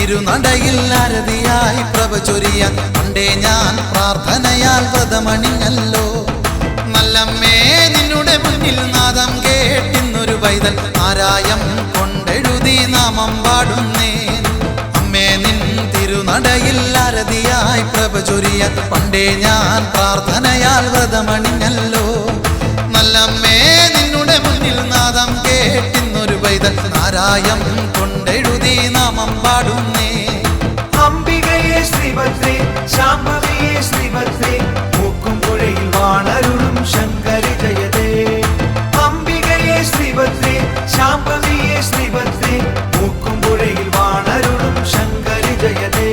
തിരുനടയിൽ ആരതിയായി പ്രഭ ചൊരിയാൻ പണ്ടേ ഞാൻ പ്രാർത്ഥനയാൽ വ്രതമണിഞ്ഞല്ലോ. നല്ലമ്മേ നിന്നുടെ മുന്നിൽ നാദം കേട്ടിന്നൊരു പൈതൽ ആരായം കൊണ്ടെഴുതി നാമം പാടുന്നേൻ. അമ്മേ നിൻ തിരുനടയിൽ ആരതിയായി പ്രഭ ചൊരിയാൻ പണ്ടേ ഞാൻ പ്രാർത്ഥനയാൽ വ്രതമണിഞ്ഞല്ലോ. നല്ലമ്മേ നിന്നുടെ മുന്നിൽ നാദം കേട്ടിന്നൊരു പൈതൽ ആരായം കൊണ്ടെഴുതി നാമം പാടുന്നേ. അംബികയെ ശ്രീഭദ്രേ ശാംഭവിയെ ശ്രീഭദ്രേ മൂക്കുംപുഴയിൽ വാണരുളും ശങ്കരി ജയതേ. അംബികയെ ശ്രീഭദ്രേ ശാംഭവിയെ ശ്രീഭദ്രേ മൂക്കുംപുഴയിൽ വാണരുളും ശങ്കരി ജയതേ.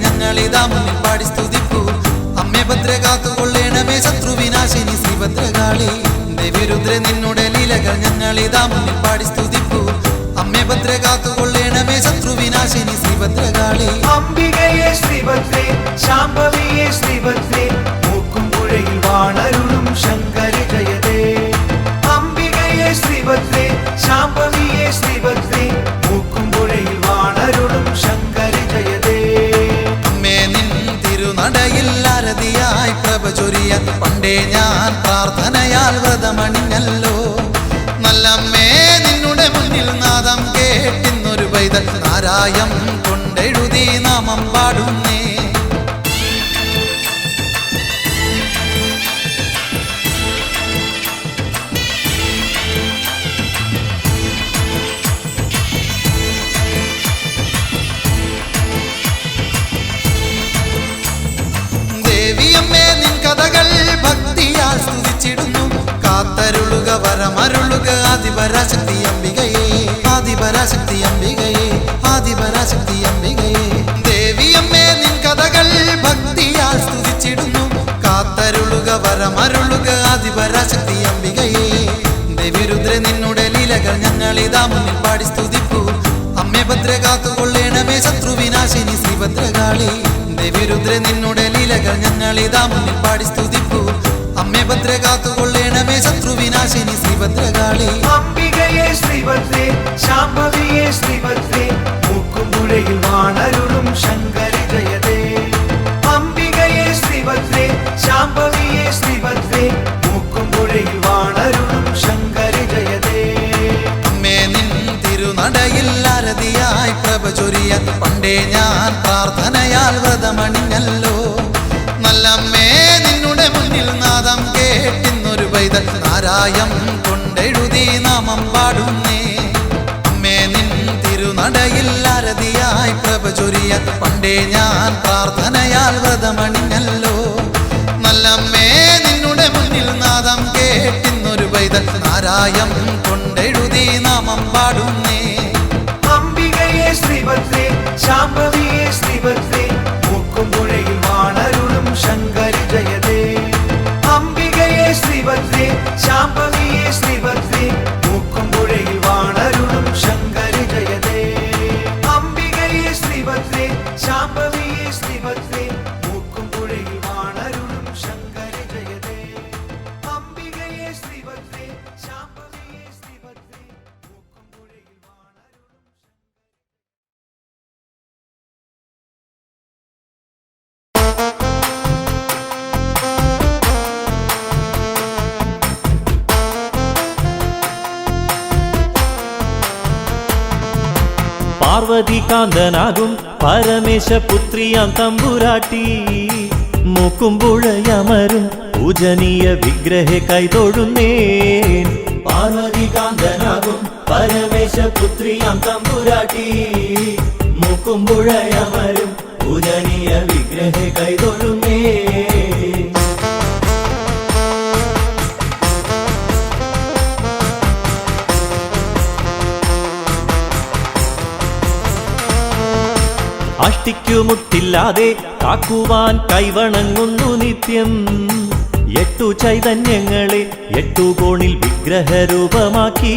ഞങ്ങളിതാ മുന്നിൽ പാടി സ്തുതിപ്പൂ. അമ്മേ ഭദ്ര കാത്തുകൊള്ളേണമേ ശത്രുവിനാശിനി ശ്രീഭദ്രകാളി. ദേവിരുദ്ര നിന്നുടെ ലീലകൾ ഞങ്ങളിതാ മുന്നിൽ പാടി സ്തുതിപ്പൂ. അമ്മേ ഭദ്ര കാത്തുകൊള്ളേണമേ ശത്രുവിനാശിനി ശ്രീഭദ്രകാളി. അംബികയെ ശ്രീഭദ്രേ ശാംഭവിയെ ശ്രീഭദ്രേ മൂക്കുംപുഴയിൽ വാണരുളും ശങ്കരി ജയതേ. അംബികയെ ശ്രീഭദ്രേ ശാംഭവിയെ ശ്രീഭദ്രേ മൂക്കുംപുഴയിൽ വാണരുളും ശങ്കരി ജയതേ. നടയിൽ ആരതിയായി പ്രഭ ചൊരിയാൻ പണ്ടേ ഞാൻ പ്രാർത്ഥനയാൽ വ്രതമണിഞ്ഞല്ലോ. നല്ലമ്മേ നിന്നുടെ മുന്നിൽ നാദം കേട്ടിന്നൊരു പൈതൽ ആരായം കൊണ്ടെഴുതി നാമം പാടുന്നേ. ഭക്തിയാൽ സ്തുതിച്ചിടുന്നു കാത്തരുളുക വരമരുളുക ആദിപരാശക്തി അംബികയെ. ആദിപരാശക്തി അംബികയെ ആദിപരാശക്തി അംബികയെ. ദേവിയമ്മേ നിൻ കഥകൾ ഭക്തിയാൽ സ്തുതിച്ചിടുന്നു കാത്തരുളുക വരമരുളുക ആദിപരാശക്തി അംബികയെ. ദേവിരുദ്ര നിന്നുടെ ലീലകൾ ഞങ്ങളിതാ മുന്നിൽ പാടി സ്തുതിപ്പൂ. അമ്മേ ഭദ്ര കാത്തുകൊള്ളേണമേ ശത്രുവിനാശിനി ശ്രീഭദ്രകാളി. ദേവിരുദ്ര നിന്നുടെ ലീലകൾ ഞങ്ങളിതാ മുന്നിൽ പാടി സ്തുതിപ്പൂ. അമ്മേ ഭദ്ര കാത്തുകൊള്ളേണമേ ശത്രുവിനാശിനി ശ്രീഭദ്രകാളി. അംബികയെ ശ്രീഭദ്രേ ശാംഭവിയെ ശ്രീഭദ്രേ മൂക്കുംപുഴയിൽ വാണരുളും ശങ്കരി ജയതേ. അംബികയെ ശ്രീഭദ്രേ ശാംഭവിയെ ശ്രീഭദ്രേ മൂക്കുംപുഴയിൽ വാണരുളും ശങ്കരി ജയതേ. അമ്മേ നിൻ തിരുനടയിൽ ആരതിയായി പ്രഭ ചൊരിയാൻ പണ്ടേ ഞാൻ പ്രാർത്ഥനയാൽ വ്രതമണിഞ്ഞല്ലോ. നല്ലമ്മേ നിന്നുടെ മുന്നിൽ നാദം കേട്ടിന്നൊരു പൈതൽ ആരായം കൊണ്ടെഴുതി നാമം പാടുന്നേ. അമ്മേ നിൻ തിരുനടയിൽ ആരതിയായി പ്രഭ ചൊരിയാൻ പണ്ടേ ഞാൻ പ്രാർത്ഥനയാൽ വ്രതമണിഞ്ഞല്ലോ. നല്ലമ്മേ നിന്നുടെ മുന്നിൽ നാദം കേട്ടിന്നൊരു പൈതൽ ആരായം കൊണ്ടെഴുതി നാമം പാടുന്നേ. അംബികയെ ശ്രീഭദ്രേ ശാംഭവിയെ ശ്രീഭദ്രേ മൂക്കുംപുഴയിൽ വാണരുളും ശങ്കരി ജയതേ. അംബികയെ ശ്രീഭദ്രേ ശാംഭവിയെ ശ്രീഭദ്രേ മൂക്കുംപുഴയിൽ വാണരുളും ശങ്കരി ജയതേ. അംബികയെ ശ്രീഭദ്രേ ശാംഭവിയെ ശ്രീഭദ്രേ മൂക്കുംപുഴയിൽ വാണരുളും ശങ്കരി ജയതേ. അംബികയെ ശ്രീഭദ്രേ ശാംഭവിയെ ശ്രീഭദ്രേ മൂക്കുംപുഴയിൽ വാണരുളും. പാർവതികാന്തനാകും പരമേശപുത്രിയാം തമ്പുരാട്ടി മൂക്കുംപുഴയമരും പൂജനീയ വിഗ്രഹെ കൈതൊഴുന്നേൻ. പാർവതികാന്തനാകും പരമേശപുത്രിയാം തമ്പുരാട്ടി മൂക്കുമ്പുഴയമരും പൂജനീയ വിഗ്രഹ കൈതൊഴുന്നേ. അഷ്ടിക്കുമുട്ടില്ലാതെ കാക്കുവാൻ കൈവണങ്ങുന്നു നിത്യം. 8 ചൈതന്യങ്ങളെ 8 കോണിൽ വിഗ്രഹരൂപമാക്കി.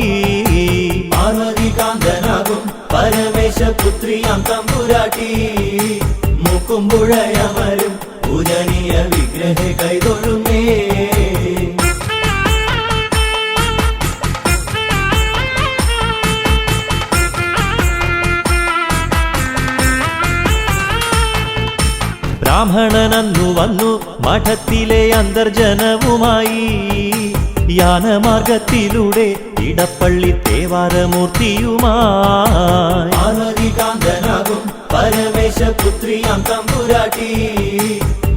പാർവതികാന്തനാകും പരമേശപുത്രിയാം തമ്പുരാട്ടി മൂക്കുമ്പുഴയമരും പൂജനീയ വിഗ്രഹ കൈതൊഴുന്നേ. ബ്രാഹ്മണനന്നു വന്നു മഠത്തിലെ അന്തർജനവുമായി. യാനമാർഗത്തിലൂടെ ഇടപ്പള്ളി തേവാരമൂർത്തിയുമായി. പാർവതികാന്തനാകും പരമേശപുത്രിയാം തമ്പുരാട്ടി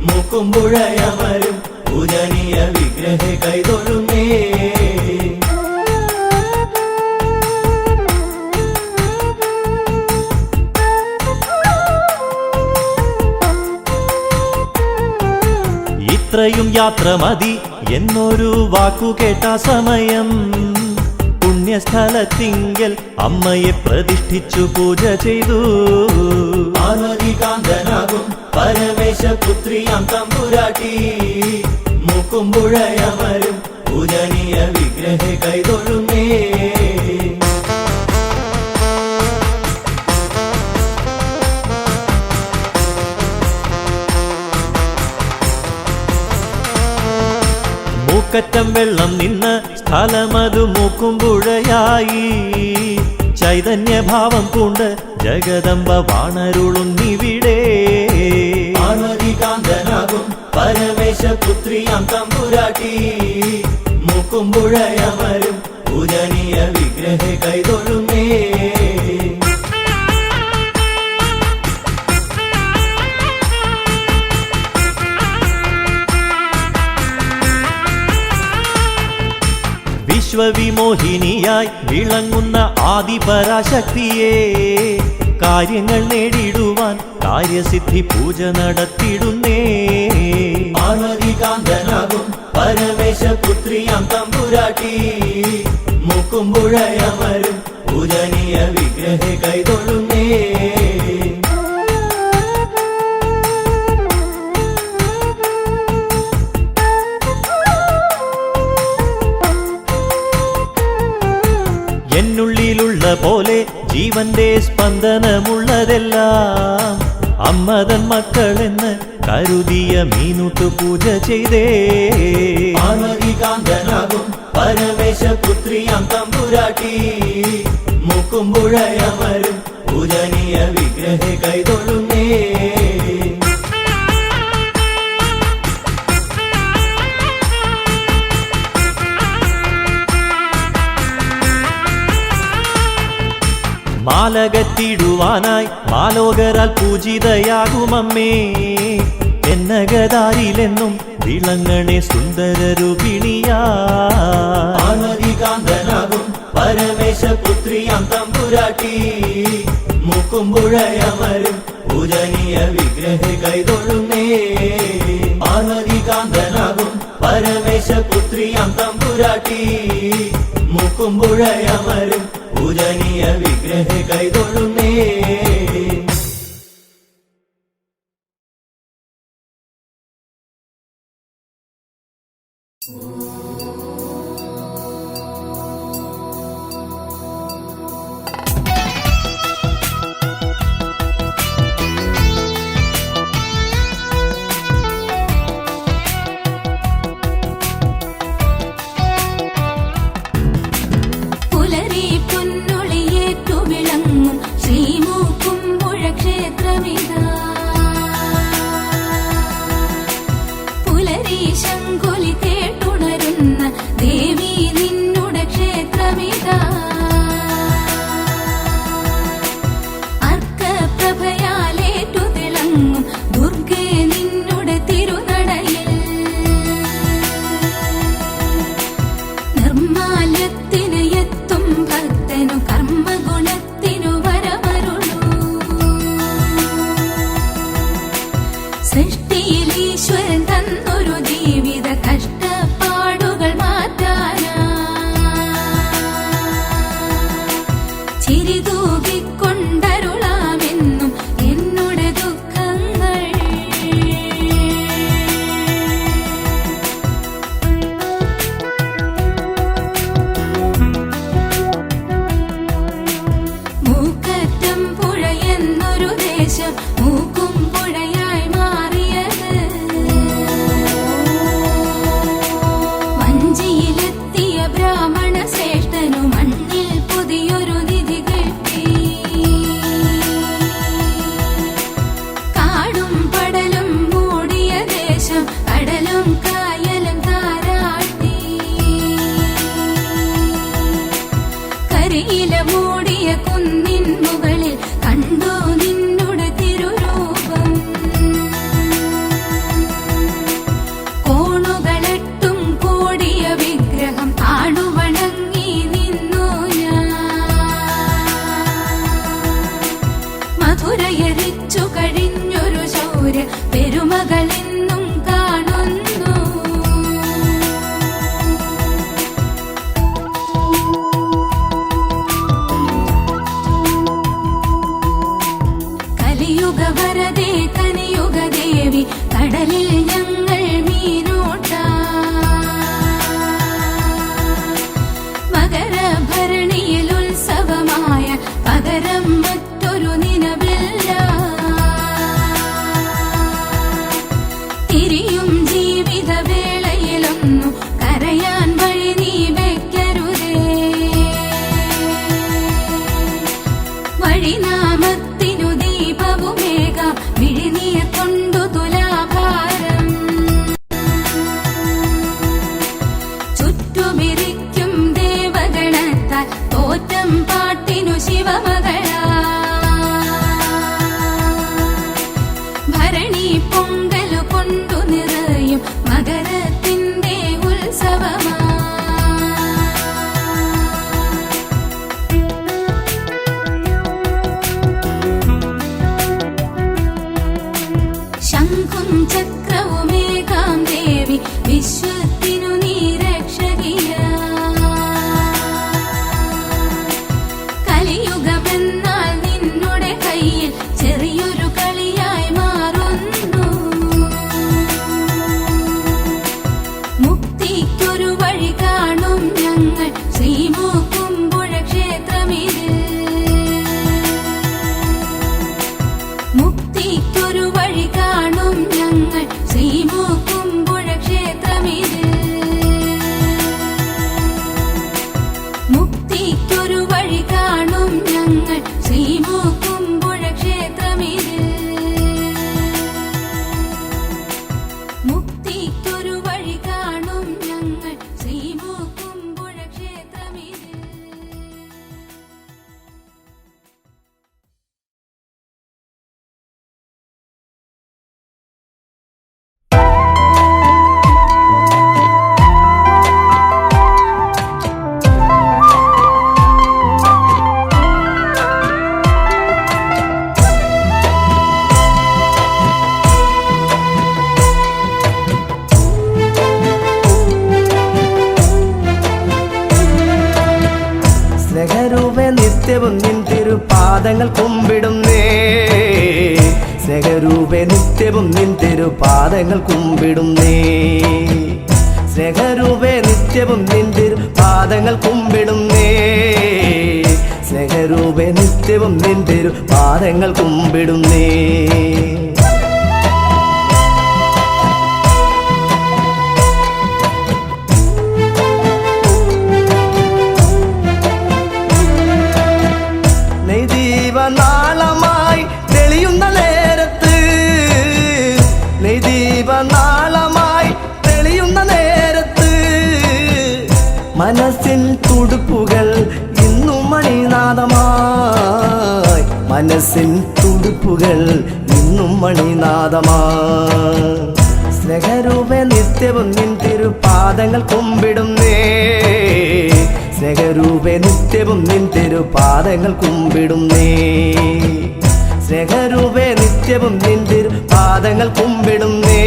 മൂക്കുമ്പുഴയമരും പൂജനീയ വിഗ്രഹ കൈതൊഴുന്നേ. ഇത്രയും യാത്ര മതി എന്നൊരു വാക്കു കേട്ട സമയം പുണ്യസ്ഥലത്തിങ്കൽ അമ്മയെ പ്രതിഷ്ഠിച്ചു പൂജ ചെയ്തു. പാർവതികാന്തനാകും പരമേശപുത്രിയാം തമ്പുരാട്ടി മൂക്കുമ്പുഴയമരും പൂജനീയ വിഗ്രഹ കൈതൊഴുന്നേ. മൂക്കറ്റം വെള്ളം നിന്ന സ്ഥലമതു മൂക്കുമ്പുഴയായി. ചൈതന്യഭാവം പൂണ്ട് ജഗദംബ വാണരുളുന്നിവിടെ. പാർവതികാന്തനാകും പരമേശപുത്രിയാം തമ്പുരാട്ടി മൂക്കുമ്പുഴയമരും പൂജനീയ വിഗ്രഹ കൈതൊഴുന്നേ. വിശ്വവിമോഹിനിയായി വിളങ്ങുന്ന ആദിപരാശക്തിയെ കാര്യങ്ങൾ നേടിടുവാൻ കാര്യസിദ്ധി പൂജ നടത്തിടുന്നേ. പാർവതികാന്തനാകും പരമേശപുത്രിയാം തമ്പുരാട്ടി മൂക്കുമ്പുഴയമരും പൂജനീയ വിഗ്രഹ കൈതൊഴുന്നേ. എന്നുള്ളിലുള്ള പോലെ ജീവന്റെ സ്പന്ദനമുള്ളതെല്ലാം അമ്മതൻ മക്കളെന്ന് കരുതിയ മീനൂട്ടു പൂജ ചെയ്തേ. പാർവതികാന്തനാകും പരമേശപുത്രിയാം തമ്പുരാട്ടി മൂക്കുമ്പുഴയമരും പൂജനീയ വിഗ്രഹ കൈതൊഴുന്നേ. മാലകത്തിടുവാനായി മാലോകരാൽ പൂജിതയാകുമമ്മേ. എന്നകതാരിലെന്നും വിളങ്ങണേ സുന്ദരരൂപിണിയാ. പാർവതികാന്തനാകും പരമേശപുത്രിയാം തമ്പുരാട്ടി മൂക്കുമ്പുഴയമരും പൂജനീയ വിഗ്രഹ കൈതൊഴുന്നേ. പാർവതികാന്തനാകും പരമേശപുത്രിയാം തമ്പുരാട്ടി മൂക്കുമ്പുഴയമരും പൂജനീയ വിഗ്രഹ കൈതൊഴുന്നേ. ശങ്കുലി കേട്ടുണര തിരിയും ജീവിതവേളയിലൊന്നു കരയാൻ വഴി നീ വെക്കരുതേ. വഴിനാമത്തിനു ദീപവുമേക വിഴിനീർ കൊണ്ടു തുലാഭാരം. ചുറ്റുമിരിക്കും ദേവഗണത്താൽ തോറ്റം പാട്ടിനു ശിവമകളാ. ഭരണി പൊങ്കലു കൊണ്ടു നിറയും മകരത്തിന്റെ ഉത്സവമാ. ശംഖും ചക്രവുമേകാം ദേവി വിശ്വത്തിനു നീ രക്ഷകിയാ. കലിയുഗമെന്നാൽ നിന്നുടെ കയ്യിൽ ചെറിയൊരു കളിയായി മാറുന്നു. മുക്തിക്കൊരു വഴി കാണും ഞങ്ങൾ ശ്രീമൂക്കുമ്പുഴ ക്ഷേത്രമിതിൽ. മുക്തിക്കൊരു വഴി കാണും ഞങ്ങൾ ശ്രീമൂക്കുമ്പുഴ ക്ഷേത്രമിതിൽ. മുക്തിക്കൊരു വഴി കാണും ഞങ്ങൾ ശ്രീമൂക്കുമ്പുഴ ക്ഷേത്രമിതിൽ. മുക്തിക്കൊരു വഴി കാണും ഞങ്ങൾ ശ്രീമൂക്കുമ്പുഴ ക്ഷേത്രമിതിൽ. സ്നേഹരൂപേ നിത്യവും നിൻ തിരുപാദങ്ങൾ കുമ്പിടുന്നേ. സ്നേഹരൂപേ നിത്യവും നിൻ തിരുപാദങ്ങൾ കുമ്പിടുന്നേ. സ്നേഹരൂപേ നിത്യവും നിൻ തിരുപാദങ്ങൾ കുമ്പിടുന്നേ. സ്നേഹരൂപേ നിത്യവും നിൻ തിരുപാദങ്ങൾ കുമ്പിടുന്നേ. നെയ്ദീപനാളമായി തെളിയുന്ന നേരത്ത്, നെയ്ദീപനാളമായി തെളിയുന്ന നേരത്ത് മനസ്സിൻ തുടുപ്പുകൾ ഇന്നും മണിനാദമായി. മനസ്സിൻ തുടുപ്പുകൾ ഇന്നും മണിനാദമായി. സ്നേഹരൂപേ നിത്യവും നിൻ തിരുപാദങ്ങൾ കുമ്പിടുന്നേ. സ്നേഹരൂപേ നിത്യവും നിൻ തിരുപാദങ്ങൾ കുമ്പിടുന്നേ. സ്നേഹരൂപേ നിത്യവും നിൻ തിരുപാദങ്ങൾ കുമ്പിടുന്നേ.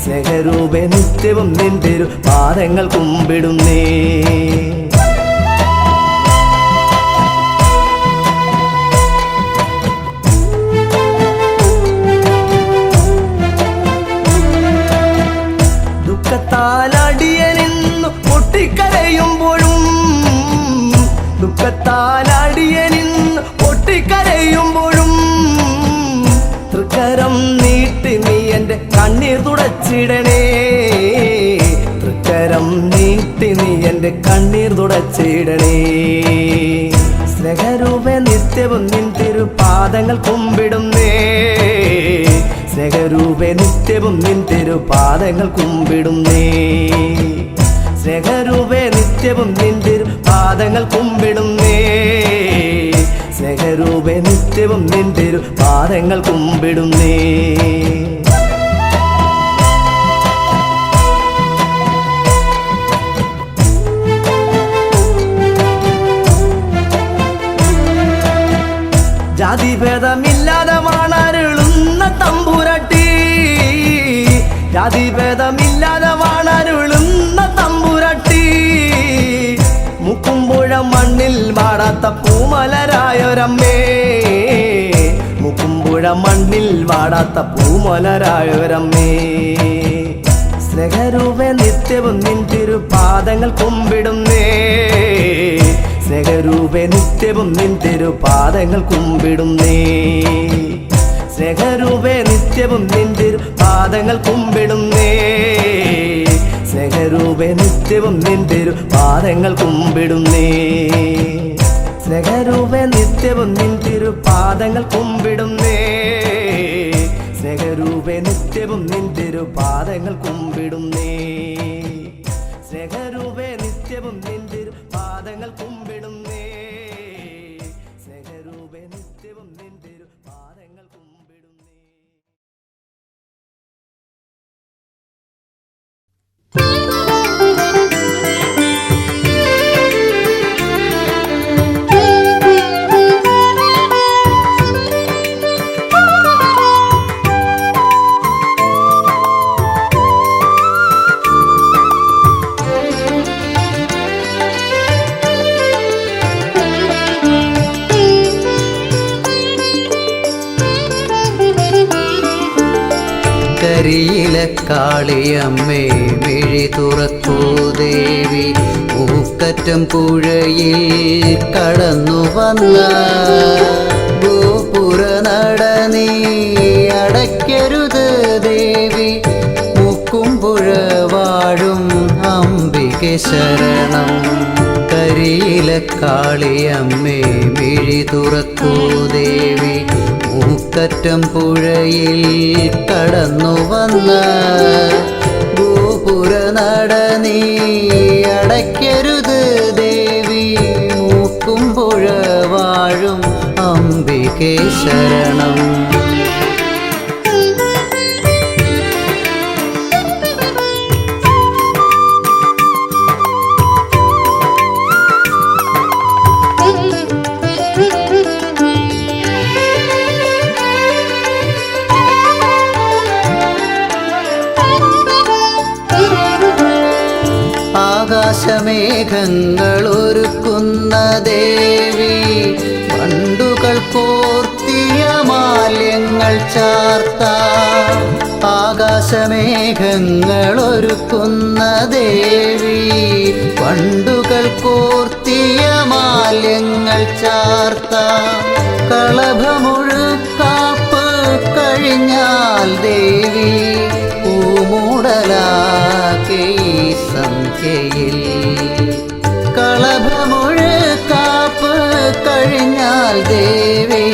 സ്നേഹരൂപേ നിത്യവും നിൻ തിരുപാദങ്ങൾ കുമ്പിടുന്നേ. ദുഃഖത്താലടിയനിന്നു പൊട്ടിക്കരയുമ്പോഴും, ദുഃഖത്താലടിയനിന്നു പൊട്ടിക്കരയുമ്പോഴും തൃക്കരം നീട്ടി നീ എൻ്റെ കണ്ണീർ തുടച്ചിടണേ. തൃക്കരം നീട്ടി നീ എൻ്റെ കണ്ണീർ തുടച്ചിടണേ. സ്നേഹരൂപേ നിത്യവും നിൻ തിരുപാദങ്ങൾ കുമ്പിടുന്നേ. സ്നേഹരൂപേ നിത്യവും നിൻ തിരുപാദങ്ങൾ കുമ്പിടുന്നേ. സ്നേഹരൂപേ നിത്യവും നിൻ തിരുപാദങ്ങൾ കുമ്പിടുന്നേ. സ്നേഹരൂപേ നിത്യവും നിൻ തിരുപാദങ്ങൾ കുമ്പിടുന്നേ. ജാതിഭേദമില്ലാതെ വാണരുളുന്ന തമ്പുരാട്ടി, ജാതിഭേദമില്ലാതെ വാണരുളുന്ന തമ്പുരാട്ടി. മുക്കുമ്പുഴ മണ്ണിൽ വാടാത്ത പൂമലരായൊരമ്മേ. മുക്കുമ്പുഴ മണ്ണിൽ വാടാത്ത പൂമലരായൊരമ്മേ. സ്നേഹരൂപേ നിത്യവും നിൻ തിരുപാദങ്ങൾ കുമ്പിടുന്നേ. സ്നേഹരൂപേ നിത്യവും നിൻ തിരുപാദങ്ങൾ കുമ്പിടുന്നേ. സ്നേഹരൂപേ നിത്യവും നിന്റെ പാദങ്ങൾ കുമ്പിടുന്നേ. സ്നേഹരൂപേ നിത്യവും നിന്റെ പാദങ്ങൾ കുമ്പിടുന്നേ. സ്നേഹരൂപേ നിത്യവും നിന്റെ പാദങ്ങൾ കുമ്പിടുന്നേ. സ്നേഹരൂപേ നിത്യവും നിന്റെ പാദങ്ങൾ കുമ്പിടുന്നേ. സ്നേഹരൂപേ നിത്യവും നിന്റെ പാദങ്ങൾ കുമ്പിടുന്നേ. സ്നേഹരൂപേ നിത്യവും നിന്റെ പാദങ്ങൾ കുമ്പിടുന്നേ. കരിയിലക്കാളിയമ്മേ മിഴി തുറക്കൂ ദേവി, മൂക്കറ്റം പുഴയിൽ കടന്നു വന്ന ഗോപുര നട നീ അടയ്ക്കരുത് ദേവി, മുക്കുംപുഴ വാഴും അംബികെ ശരണം. കരിയിലക്കാളിയമ്മേ മിഴി തുറക്കൂ ദേവി, മൂക്കറ്റം പുഴയിൽ കടന്നു വന്ന ഗോപുര നട നീ അടയ്ക്കരുത് ദേവി, മൂക്കുംപുഴ വാഴും അംബികെ ശരണം. ആകാശമേഘങ്ങൾ ഒരുക്കുന്ന ദേവി, വണ്ടുകൾ കോർത്തിയ മാല്യങ്ങൾ ചാർത്താം. ആകാശമേഘങ്ങൾ ഒരുക്കുന്ന ദേവി, വണ്ടുകൾ കോർത്തിയ മാല്യങ്ങൾ ചാർത്താം. കളഭമുഴുക്കാപ്പ് കഴിഞ്ഞാൽ ദേവി, പൂമൂടലാകെ സന്ധ്യയിൽ. കളഭമുഴുക്കാപ്പ് കഴിഞ്ഞാൽ ദേവി,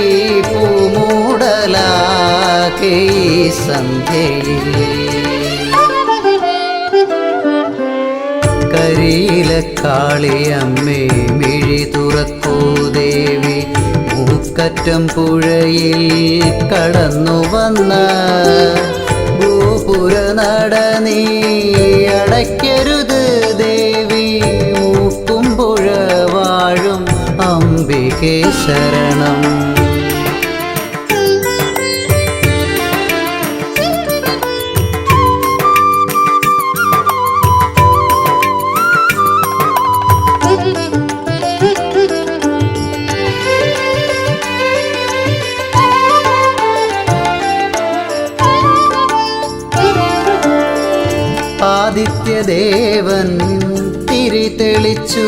പൂമൂടലാകെ സന്ധ്യയിൽ. കരിയിലക്കാളിയമ്മേ മിഴി തുറക്കൂ ദേവി, മൂക്കറ്റം പുഴയിൽ കടന്നു വന്ന ഗോപുര നട നീ അടയ്ക്കരുത് ദേവി, മൂക്കുംപുഴ വാഴും അംബികെ ശരണം. ആദിത്യദേവൻ തിരി തെളിച്ചു,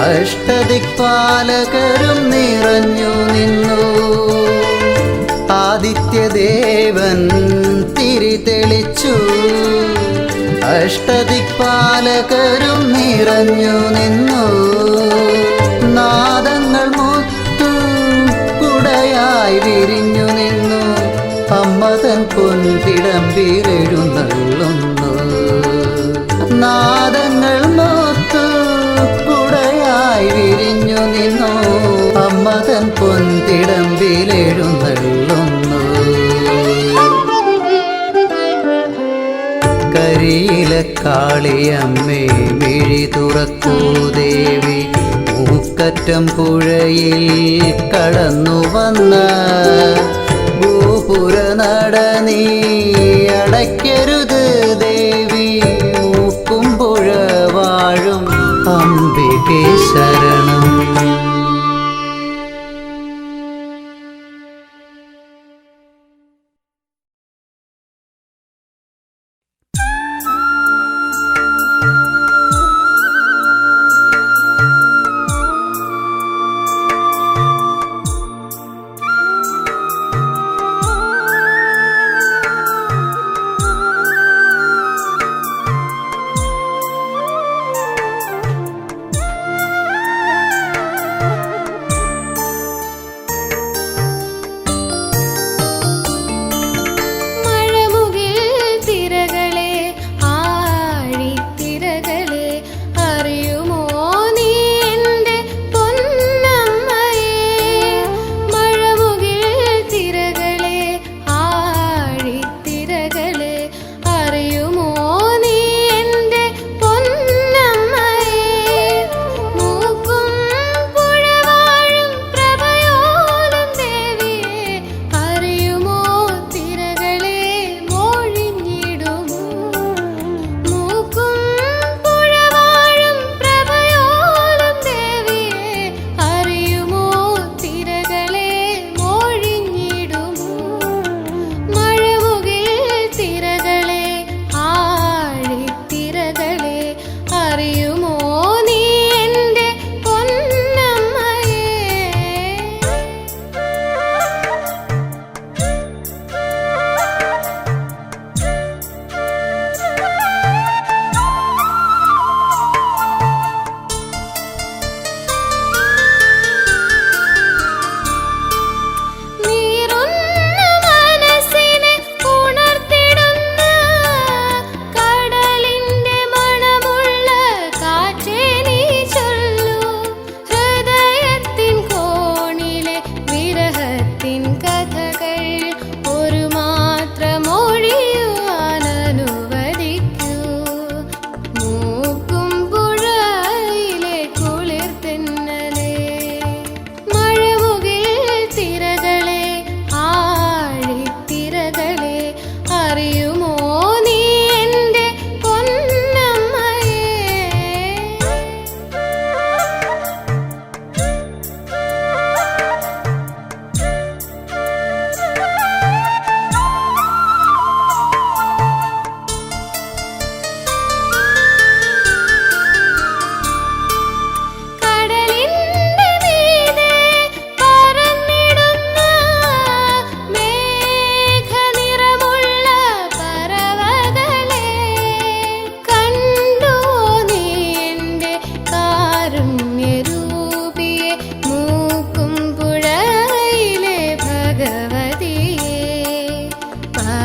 അഷ്ടദിക്പാലകരും നിറഞ്ഞു നിന്നു. ആദിത്യദേവൻ തിരി തെളിച്ചു, അഷ്ടദിക്പാലകരും നിറഞ്ഞു നിന്നു. നാദങ്ങൾ മുത്തു കുടയായി വിരിഞ്ഞു നിന്നു, അമ്മതൻ പൊൻതിടമ്പിലെഴുന്നള്ളുന്നു. നാദങ്ങൾ മുത്തു കുടയായി വിരിഞ്ഞു നിന്നു, അമ്മതൻ പൊൻതിടമ്പിലെഴുന്നള്ളുന്നു. കരിയിലക്കാളിയമ്മേ മിഴി തുറക്കൂ ദേവി, മൂക്കറ്റം പുഴയിൽ കടന്നു വന്ന ഗോപുര നട നീ അടയ്ക്കരുത് ദേവി, മൂക്കുംപുഴ വാഴും അംബികെ ശരണം.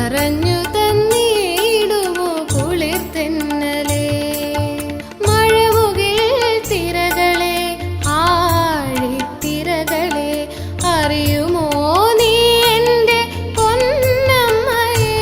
പറഞ്ഞു തന്നിടുമോ കുളിർതെന്നലേ മഴമുകിൽ തിരകളെ ആഴിത്തിരകളെ അറിയുമോ നീ എൻ്റെ പൊന്നമ്മയെ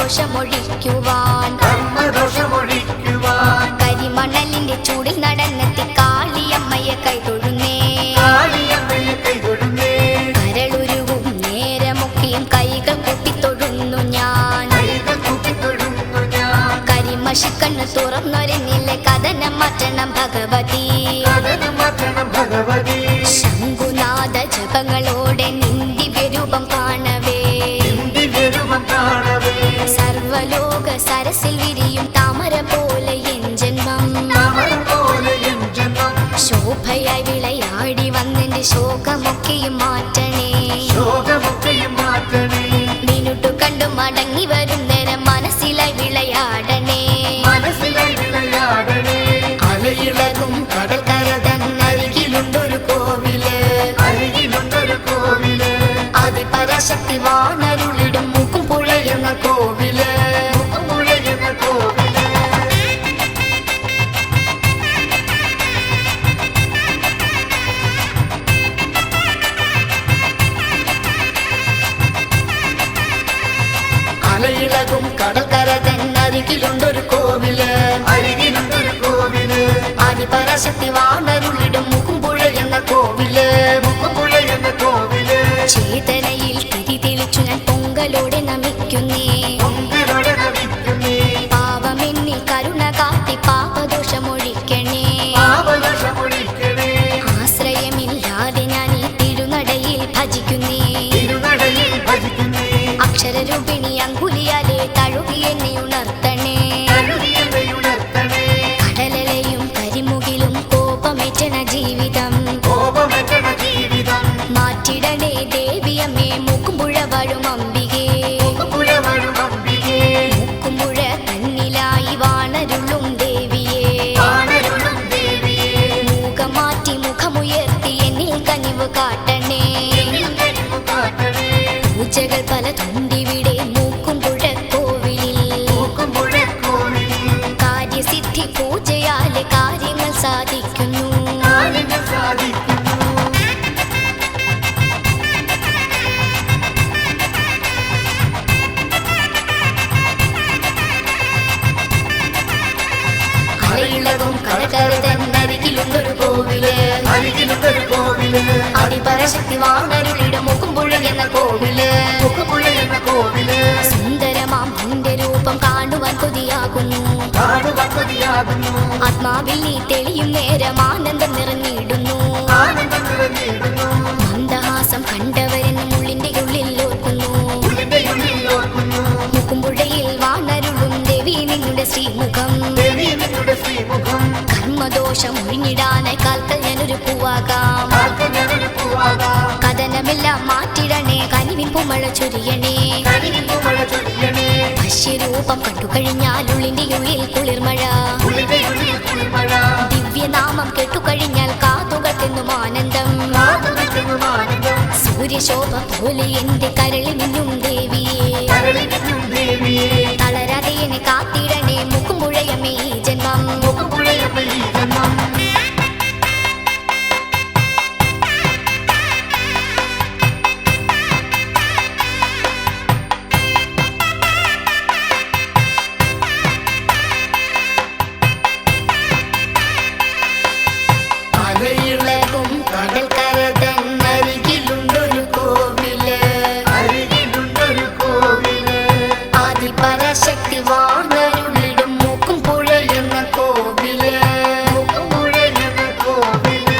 കർമ്മദോഷമൊഴിക്കുവാൻ കർമ്മദോഷമൊഴിക്കുവാൻ കരിമണലിന്റെ ചൂടിൽ നടന്നെത്തി കാളിയമ്മയെ കൈതൊഴുന്നേ കാളിയമ്മയെ കൈതൊഴുന്നേ കരളുരുവും നേരമൊക്കെയും കൈകൾ കൂട്ടിത്തൊഴുന്നു ഞാൻ കൈകൾ കൂട്ടിത്തൊഴുന്നു ഞാൻ കരിമഷിക്കണ്ണ് തുറന്നൊരെന്നിലെ കഥനം മാറ്റണം ഭഗവതി കഥനം മാറ്റണം ഭഗവതി ശംഖുനാഥ ജപങ്ങളോടെ നിന്ദിവ്യരൂപം കാണവേ ദിവ്യരൂപം കാണവേ സർവലോക സരസിൽ വിരിയും താമര പോലെ എൻ ജന്മം താമര പോലെ എൻ ജന്മം ശോഭയായി വിളയാടി വന്നെന്റെ ശോകമൊക്കെയും മാറ്റണേ ശോകമൊക്കെയും മാറ്റണേ മിനുട്ടു കണ്ടു മടങ്ങി വരും നേരം മനസ്സിലായി വിളയാടണേ മനസ്സിലായി വിളയാടണേ അലയിളകും കടൽക്കര തന്നരികിലുണ്ടൊരു കോവില് അരികിലുണ്ടൊരു കോവില് അതിപരാശക്തി വാണരുളിടും മൂക്കും പുഴയുന്ന കോവില് മുഴയുന്ന കോവില് അലയിളകും കടൽക്കര തന്നരികിലുണ്ടൊരു കോവില് അരികിലുണ്ടൊരു കോവില് അതിപരാശക്തി വാണരുളിടും മൂക്കും പുഴയുന്ന കോവില് മുഴയുന്ന കോവില് ചേതനയിൽ തിരി തെളിച്ചു ഞാൻ പൊങ്കലോടെ നമിക്കുന്നേ പൊങ്കലോടെ നമിക്കുന്നേ പാവമെന്നിൽ കരുണ കാട്ടി പാപദോഷമൊഴിക്കണേ പാപദോഷമൊഴിക്കണേ ആശ്രയമില്ലാതെ ഞാൻ ഈ തിരുനടയിൽ ഭജിക്കുന്നേ തിരുനടയിൽ ഭജിക്കുന്നേ അക്ഷരരൂപിണി അങ്കുലിയാലെ തഴുകി എന്നെ ഉണർത്തണേ കരുതിയുണർത്തണേ കടലലയും കരിമുകിലും കോപമേറ്റണ ജീവിതം കോപമെറ്റണ ജീവിതം മാറ്റിടണേ ദേവിയമ്മേ മൂക്കുമ്പുഴ വാഴും അംബികേ പുഴവഴും അമ്പികേ മൂക്കുമ്പുഴ തന്നിലായി വാണരുളും ദേവിയേ കാണരുളും ദേവിയേ മുഖം മാറ്റി മുഖമുയർത്തി എന്നിൽ കനിവ് കാട്ടണേ കനിവ് കാട്ടണേ പൂജകൾ പല തുണ്ടിവിടെ മൂക്കുമ്പുഴ കോവിലിൽ പൂക്കുമ്പുഴ കോവിലിൽ കാര്യസിദ്ധി പൂജയാലെ കാര്യങ്ങൾ സാധിക്കുന്നു കാര്യങ്ങൾ സാധിക്കുന്നു അലയിളകും കടകര തന്നരികിലുണ്ടൊരു കോവില് അരികിലുണ്ടൊരു കോവില് അതിപരശക്തി വാണരുളിടം മൂക്കുമ്പുഴ എന്ന കോവില് പൂക്കുമ്പുഴ എന്ന കോവില് സുന്ദരമാം നിന്റെ രൂപം കാണുവാൻ കൊതിയാകുന്നു കാണുവാൻ കൊതിയാകുന്നു ആത്മാവിൽ നീ തെളിയും നേരം ആനന്ദം നിറഞ്ഞിടുന്നു ആനന്ദം നിറഞ്ഞിടുന്നു മന്ദഹാസം കണ്ടവരെന്നും ഉള്ളിന്റെ ഉള്ളിൽ ഓർക്കുന്നു ഉള്ളിന്റെ ഉള്ളിൽ ഓർക്കുന്നു മുക്കുമ്പുഴയിൽ വാണരുളും ദേവി നിന്നുടെ ശ്രീമുഖം ദേവി നിങ്ങളുടെ ശ്രീമുഖം കർമ്മദോഷം ഒഴിഞ്ഞിടാനായി കാൽക്കൽ ഞാനൊരു പൂവാകാം കാൽക്കൽ ഞാനൊരു പൂവാകാം കഥനമെല്ലാം മാറ്റിടണേ കനിവിൻ പൂമഴ ചൊരിയണേ കനിവിൻ മഴ ചൊരിയണേ വശ്യരൂപം കണ്ടു കഴിഞ്ഞാൽ ഉള്ളിന്റെ ഉള്ളിൽ കുളിർമഴ ഉള്ളിന്റെ ഉള്ളിൽ കുളിർമഴ ദിവ്യനാമം കേട്ടുകഴിഞ്ഞാൽ കാതുകൾക്കെന്നും ആനന്ദം കാതുകെട്ടുന്നു ആനന്ദം സൂര്യശോഭ പോലെ എന്റെ കരളിൽ നിന്നും ദേവിയെ കരളിൽ നിന്നും ദേവിയേ തളരാതെ എന്നെ കാത്തിടണേ മുക്കുമ്പുഴയമ്മേ ഈ ജന്മം പൂക്കുമ്പുഴയമ്മ ഈ ജന്മം അലയിളകും കടൽക്കര തന്നരികിലുണ്ടൊരു കോവില് അരികിലുണ്ടൊരു കോവില് ആദിപരാശക്തി വാണരുളിടും മൂക്കുംപുഴ എന്ന കോവില് പൂക്കുമ്പുഴ എന്ന കോവില്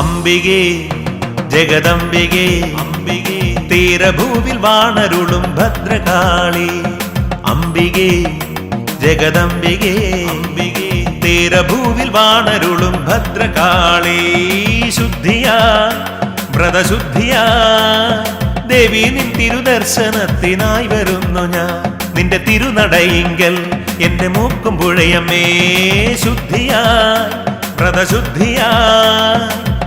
അംബികേ ജഗദംബികേ അംബികേ തീരഭൂവിൽ വാണരുളും ഭദ്രകാളി അംബികേ ജഗദംബികേ അംബികേ തീരഭൂവിൽ വാണരുളും ഭദ്രകാളി ശുദ്ധിയാ വ്രതശുദ്ധിയാ ദേവി നിൻ തിരുദർശനത്തിനായി വരുന്നു ഞാൻ നിന്റെ തിരുനടയിങ്കൽ എന്റെ മൂക്കും പുഴയമ്മേ ശുദ്ധിയായി വ്രതശുദ്ധിയായി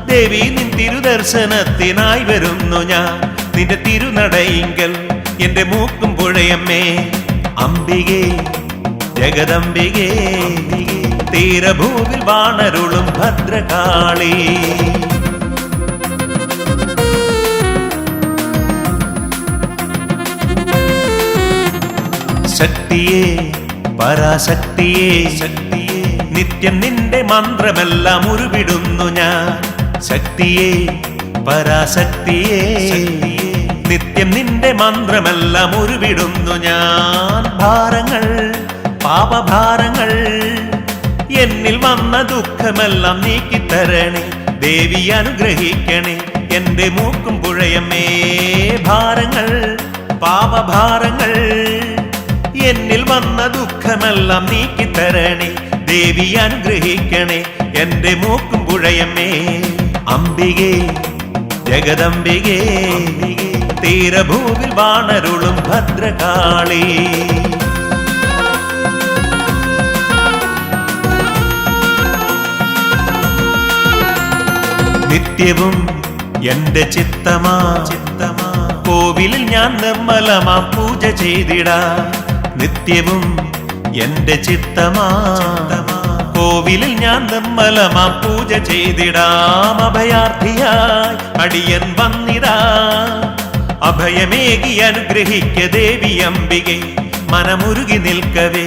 ദേവി നിൻ തിരുദർശനത്തിനായി വരുന്നു ഞാൻ നിന്റെ തിരുനടയിങ്കൽ എന്റെ മൂക്കും പുഴയമ്മേ അംബികേ ജഗദംബികേ തീരഭൂവിൽ വാണരുളും ഭദ്രകാളി ശക്തിയേ പരാശക്തിയേ ശക്തിയേ നിത്യം നിന്റെ മന്ത്രമെല്ലാം ഉരുവിടുന്നു ഞാൻ ശക്തിയേ പരാശക്തിയേ നിത്യം നിന്റെ മന്ത്രമെല്ലാം ഉരുവിടുന്നു ഞാൻ ഭാരങ്ങൾ പാപഭാരങ്ങൾ എന്നിൽ വന്ന ദുഃഖമെല്ലാം നീക്കിത്തരണേ ദേവി അനുഗ്രഹിക്കണേ എന്റെ മൂക്കും പുഴയമ്മേ ഭാരങ്ങൾ പാപഭാരങ്ങൾ എന്നിൽ വന്ന ദുഃഖമെല്ലാം നീക്കിത്തരണേ ദേവി അനുഗ്രഹിക്കണേ എന്റെ മൂക്കും പുഴയമ്മേ അംബികേ ജഗദംബികേ തീരഭൂവിൽ വാണരുളും ഭദ്രകാളി നിത്യവും എന്റെ ചിത്തമാ കോവിലിൽ ഞാൻ നിർമ്മലമാ പൂജ ചെയ്തിടാ നിത്യവും എന്റെ ചിത്തമാ കോവിലിൽ ഞാൻ നിർമ്മലമാ പൂജ ചെയ്തിടാം അഭയാർത്ഥിയായി അടിയൻ വന്നിടാ അഭയമേകി അനുഗ്രഹിക്ക ദേവി അംബികെ മനമുരുകി നിൽക്കവേ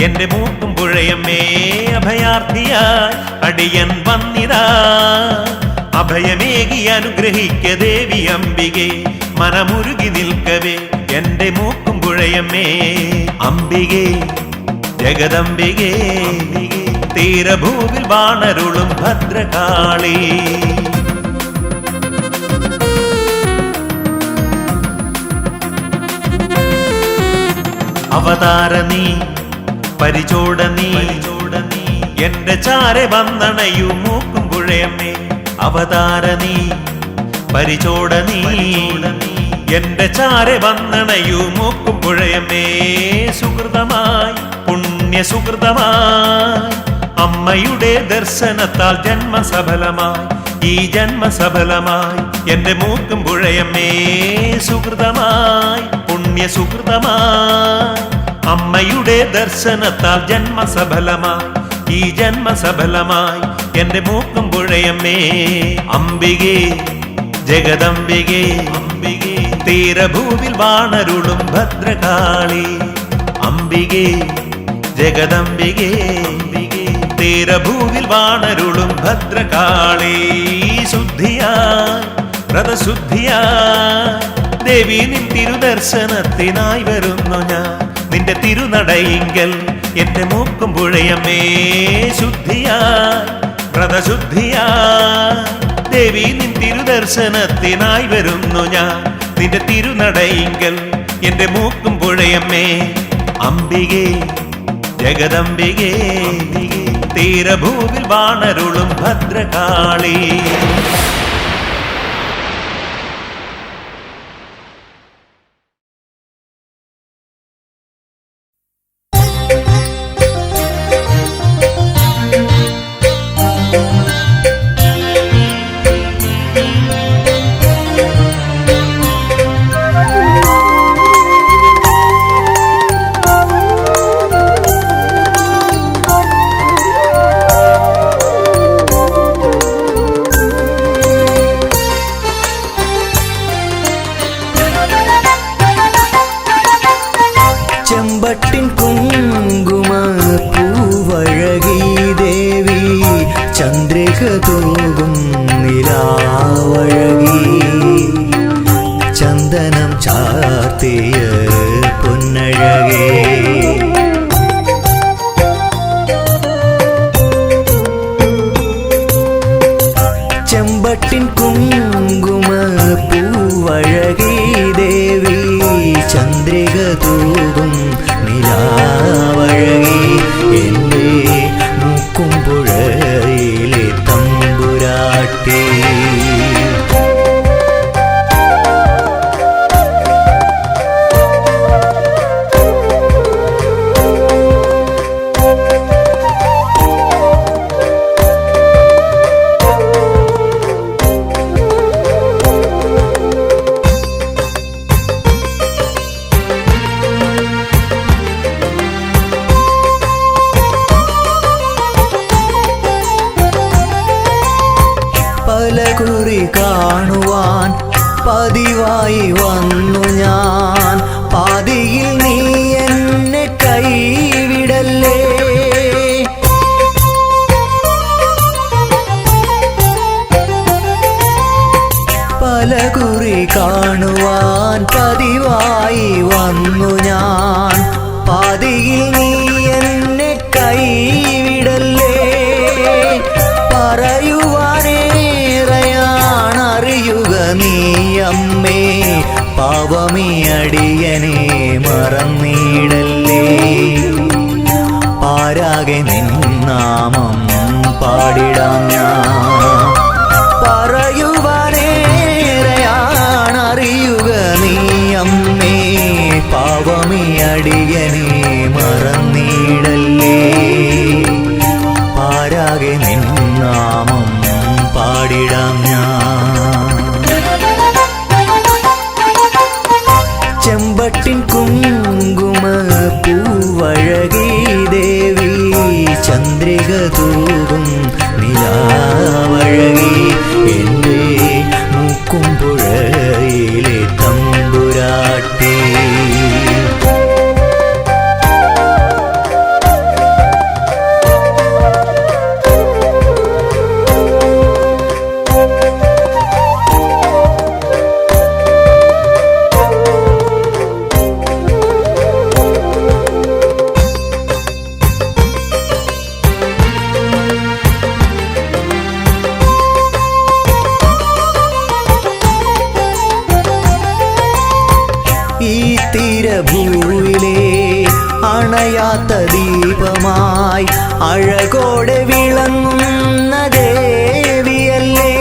എന്റെ മൂക്കും പുഴയമ്മേ അഭയാർത്ഥിയായി അടിയൻ വന്നിടാ അഭയമേകി അനുഗ്രഹിക്ക ദേവി അംബികെ മനമുരുകി നിൽക്കവേ എന്റെ മൂക്കും പുഴയമ്മേ അംബികേ ജഗദംബികേ തീരഭൂവിൽ വാണരുളും ഭദ്രകാളി അവതാര നീ പരിചോട നീ എന്റെ ചാരെ വന്നണയു മൂക്കും പുഴയമ്മേ അവതാര നീ പരിചോട നീ എന്റെ ചാരെ വന്നണയു മൂക്കും പുഴയമ്മേ സുഹൃതമായി പുണ്യ സുഹൃതമായി അമ്മയുടെ ദർശനത്താൽ ജന്മസഫലമായി ഈ ജന്മസഫലമായി എന്റെ മൂക്കും പുഴയമ്മേ സുഹൃതമായി പുണ്യ സുഹൃതമായി അമ്മയുടെ ദർശനത്താൽ ജന്മസഫലമായി ഈ ജന്മസഫലമായി എന്റെ മൂക്കും പുഴയമ്മേ അംബികേ ജഗദംബികേ അംബികേ തീരഭൂവിൽ വാണരുളും ഭദ്രകാളി അംബികേ ജഗദംബികേ അംബികേ തീരഭൂവിൽ വാണരുളും ഭദ്രകാളി ശുദ്ധിയായി വ്രതശുദ്ധിയായി ദേവി നിൻ തിരുദർശനത്തിനായി വരുന്നു ഞാൻ നിന്റെ തിരുനടയിങ്കൽ എന്റെ മൂക്കും പുഴയമ്മേ ശുദ്ധിയായി വ്രതശുദ്ധിയായി ദേവി നിൻ തിരുദർശനത്തിനായി വരുന്നു ഞാൻ നിന്റെ തിരുനടയിങ്കൽ എന്റെ മൂക്കും പുഴയമ്മേ അംബികേ ജഗദംബികേ തീരഭൂവിൽ വാണരുളും ഭദ്രകാളി ചെമ്പട്ടിൻ കുങ്കുമ പൂവഴകി ദേവി ചന്ദ്രിക തൂകും നിലാവഴകി ചന്ദനം ചാർത്തിയ പൊന്നഴകേ ചെമ്പട്ടിൻ കുങ്കുമ പൂവഴകി ദേവി ചന്ദ്രിക തൂകും നിലാവഴകി എൻ്റെ മൂക്കും പുഴയിലെ തമ്പുരാട്ടി കാണുവാൻ പതിവായി വന്നു ഞാൻ. പാതിയിൽ നീ എന്നെ കൈവിടല്ലേ. പലകുറി കാണുവാൻ പതിവായി വന്നു ഞാൻ. പാതിയിൽ നീ എന്നെ കൈവിടല്ലേ. പറയുവാനേറെയാണറിയുക നീ അമ്മേ, പാവമീ അടിയനെ മറന്നിടല്ലേ. പാരാകെ നിൻ നാമം പാടിടാം ഞാൻ. പറയുവാനേറെയാണറിയുക നീ അമ്മേ, പാവമീ അടിയനെ മറന്നിടല്ലേ. പാരാകെ നിൻ നാമം പാടിടാം ഞാൻ. ചെമ്പട്ടിൻ കുങ്കുമ പൂവഴകി ദേവി, ചന്ദ്രിക തൂകും നിലാവഴകി, എൻ്റെ മൂക്കുംപുഴയിലെ തമ്പുരാട്ടി. ഈ തീരഭൂവിലെ അണയാത്ത ദീപമായി അഴകോടെ വിളങ്ങുന്ന ദേവിയല്ലേ.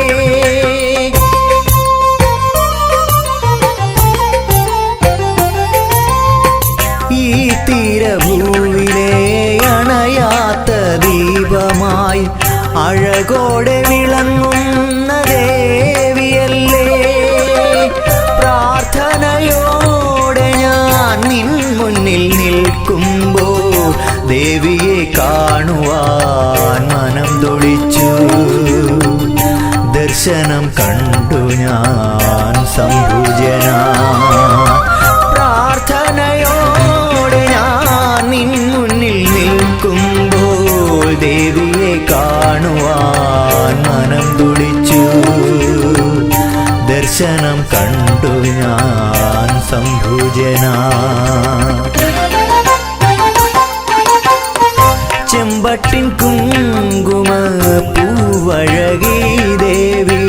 ഈ തീരഭൂവിലെ അണയാത്ത ദീപമായി അഴകോടെ വിളങ്ങുന്ന ദേവിയല്ലേ. പ്രാർത്ഥനയോടെ ഞാൻ നിൻ മുന്നിൽ നിൽക്കുമ്പോൾ ദേവിയെ കാണുവാൻ മനം തുടിച്ചു. ദർശനം കണ്ടു ഞാൻ സംഭുജനാ. പ്രാർത്ഥനയോടെ ഞാൻ നിൻ മുന്നിൽ നിൽക്കുമ്പോൾ ദേവിയെ കാണുവാൻ മനം തുടിച്ചു. ദർശനം കണ്ടു ഞാൻ സംഭുജനാ. ചെമ്പട്ടിൻ കുങ്കുമ പൂവഴകി ദേവി,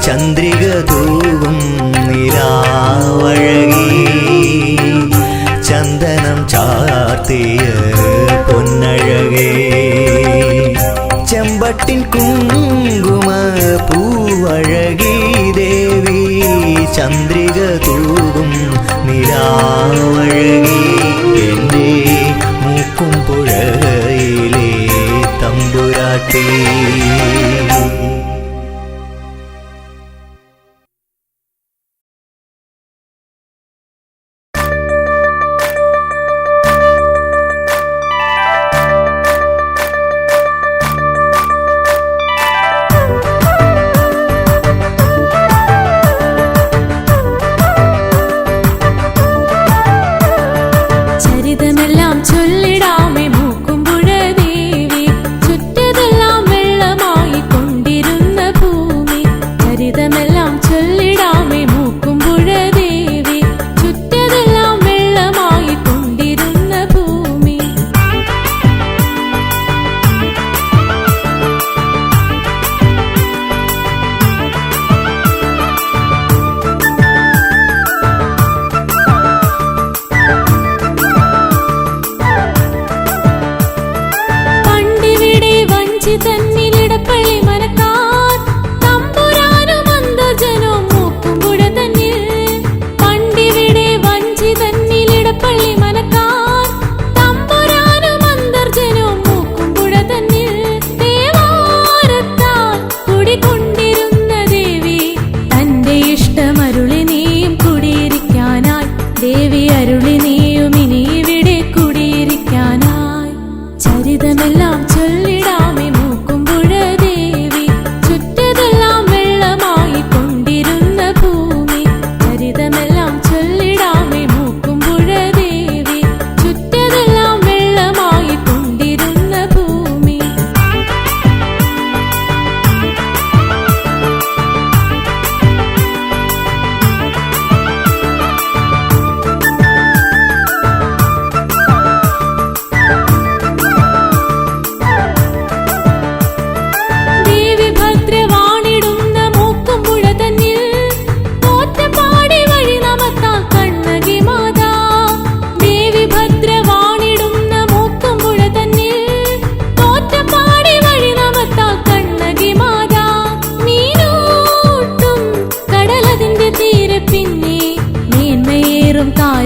ചന്ദ്രിക തൂകും നിലാവഴകി, ചന്ദനം ചാർത്തിയ പൊന്നഴകേ. ചെമ്പട്ടിൻ കുങ്കുമ പൂവഴകി ദേവി, ചന്ദ്രിക തൂകും നിലാവഴകി, എൻ്റെ മൂക്കുംപുഴയിലെ തമ്പുരാട്ടി. ചരിതമെല്ലാം ചൊല്ലിടാമേ മൂക്കുംപുഴ ദേവി, ചുറ്റതെല്ലാം വെള്ളമായി കൊണ്ട്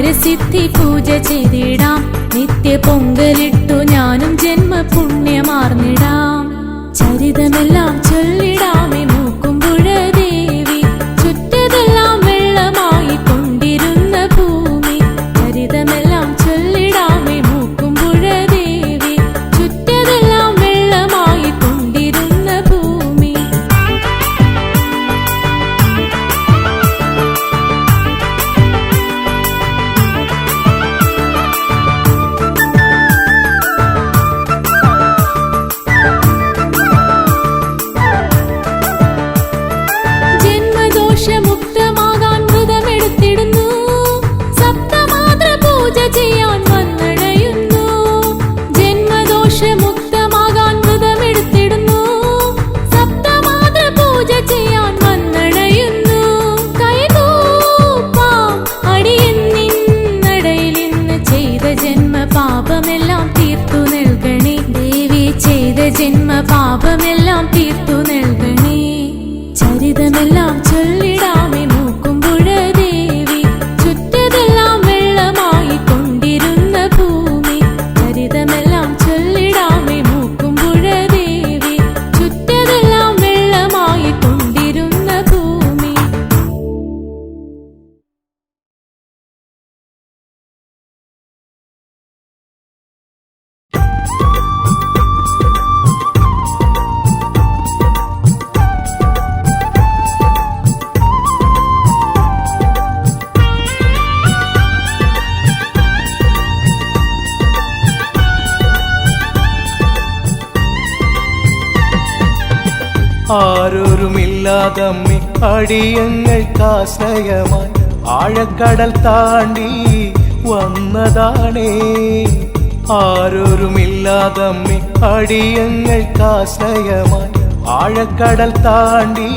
വരസിദ്ധി പൂജ ചെയ്തിടാം. നിത്യ പൊങ്കലിട്ടു ഞാനും ജന്മ പുണ്യമാർന്നിടാം. ചരിതമെല്ലാം ചൊല്ലിടാമേ മൂക്കുമ്പുഴ ദേവി, ചുറ്റതെല്ലാം വെള്ളമായി കൊണ്ടിരുന്ന ഭൂമി. ചരിതമെല്ലാം ചൊല്ലിടാമേ മൂക്കുമ്പുഴ ദേവി, ചുറ്റതെല്ലാം വെള്ളമായി കൊണ്ടിരുന്ന ഭൂമി. ജന്മദോഷമുക്തമാകാൻ വ്രതമെടുത്തിടുന്നു, സപ്തമാത്ര പൂജ ചെയ്യാൻ വന്നണയുന്നു. ജന്മദോഷമുക്തമാകാൻ വ്രതമെടുത്തിടുന്നു, സപ്തമാത്ര പൂജ ചെയ്യാൻ വന്നണയുന്നു. കൈകൂപ്പാം അടിയന്നിന്നടയിലിന്ന് ചെയ്ത ജന്മ പാപമെല്ലാം തീർത്തു നൽകണേ ദേവി, ചെയ്ത ജന്മ പാപമെല്ലാം തീർത്തു നൽകണേ. ചരിതമെല്ലാം ചൊല്ലിടാമേ മൂക്കുമ്പുഴ ദേവി, ചുറ്റതെല്ലാം വെള്ളമായി കൊണ്ടിരുന്ന ഭൂമി. ചരിതമെല്ലാം ചൊല്ലിടാമേ മൂക്കുമ്പുഴ ദേവി, ചുറ്റതെല്ലാം വെള്ളമായി കൊണ്ടിരുന്ന ഭൂമി. ആരോരുമില്ലാതമ്മി അടിയങ്ങൾക്കാശ്രയമായി ആഴക്കടൽ താണ്ടി വന്നതാണേ. ആരോരുമില്ലാതമ്മി അടിയങ്ങൾക്കാശ്രയമായി ആഴക്കടൽ താണ്ടി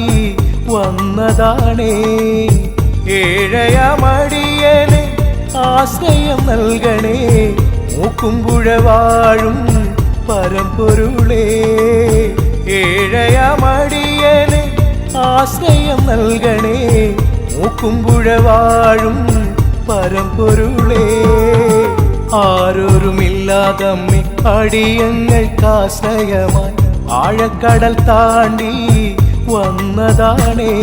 വന്നതാണേ. ഏഴയമടിയനെ ആശ്രയം നൽകണേ മൂക്കുമ്പുഴ വാഴും പരമ്പൊരുളേ. ഏഴയമടിയനെ ആശ്രയം നൽകണേ മൂക്കുമ്പുഴ വാഴും പരമ്പൊരുളേ. ആരോരുമില്ലാതമ്മി അടിയങ്ങൾക്കാശ്രയമായി ആഴക്കടൽ താണ്ടി വന്നതാണേ.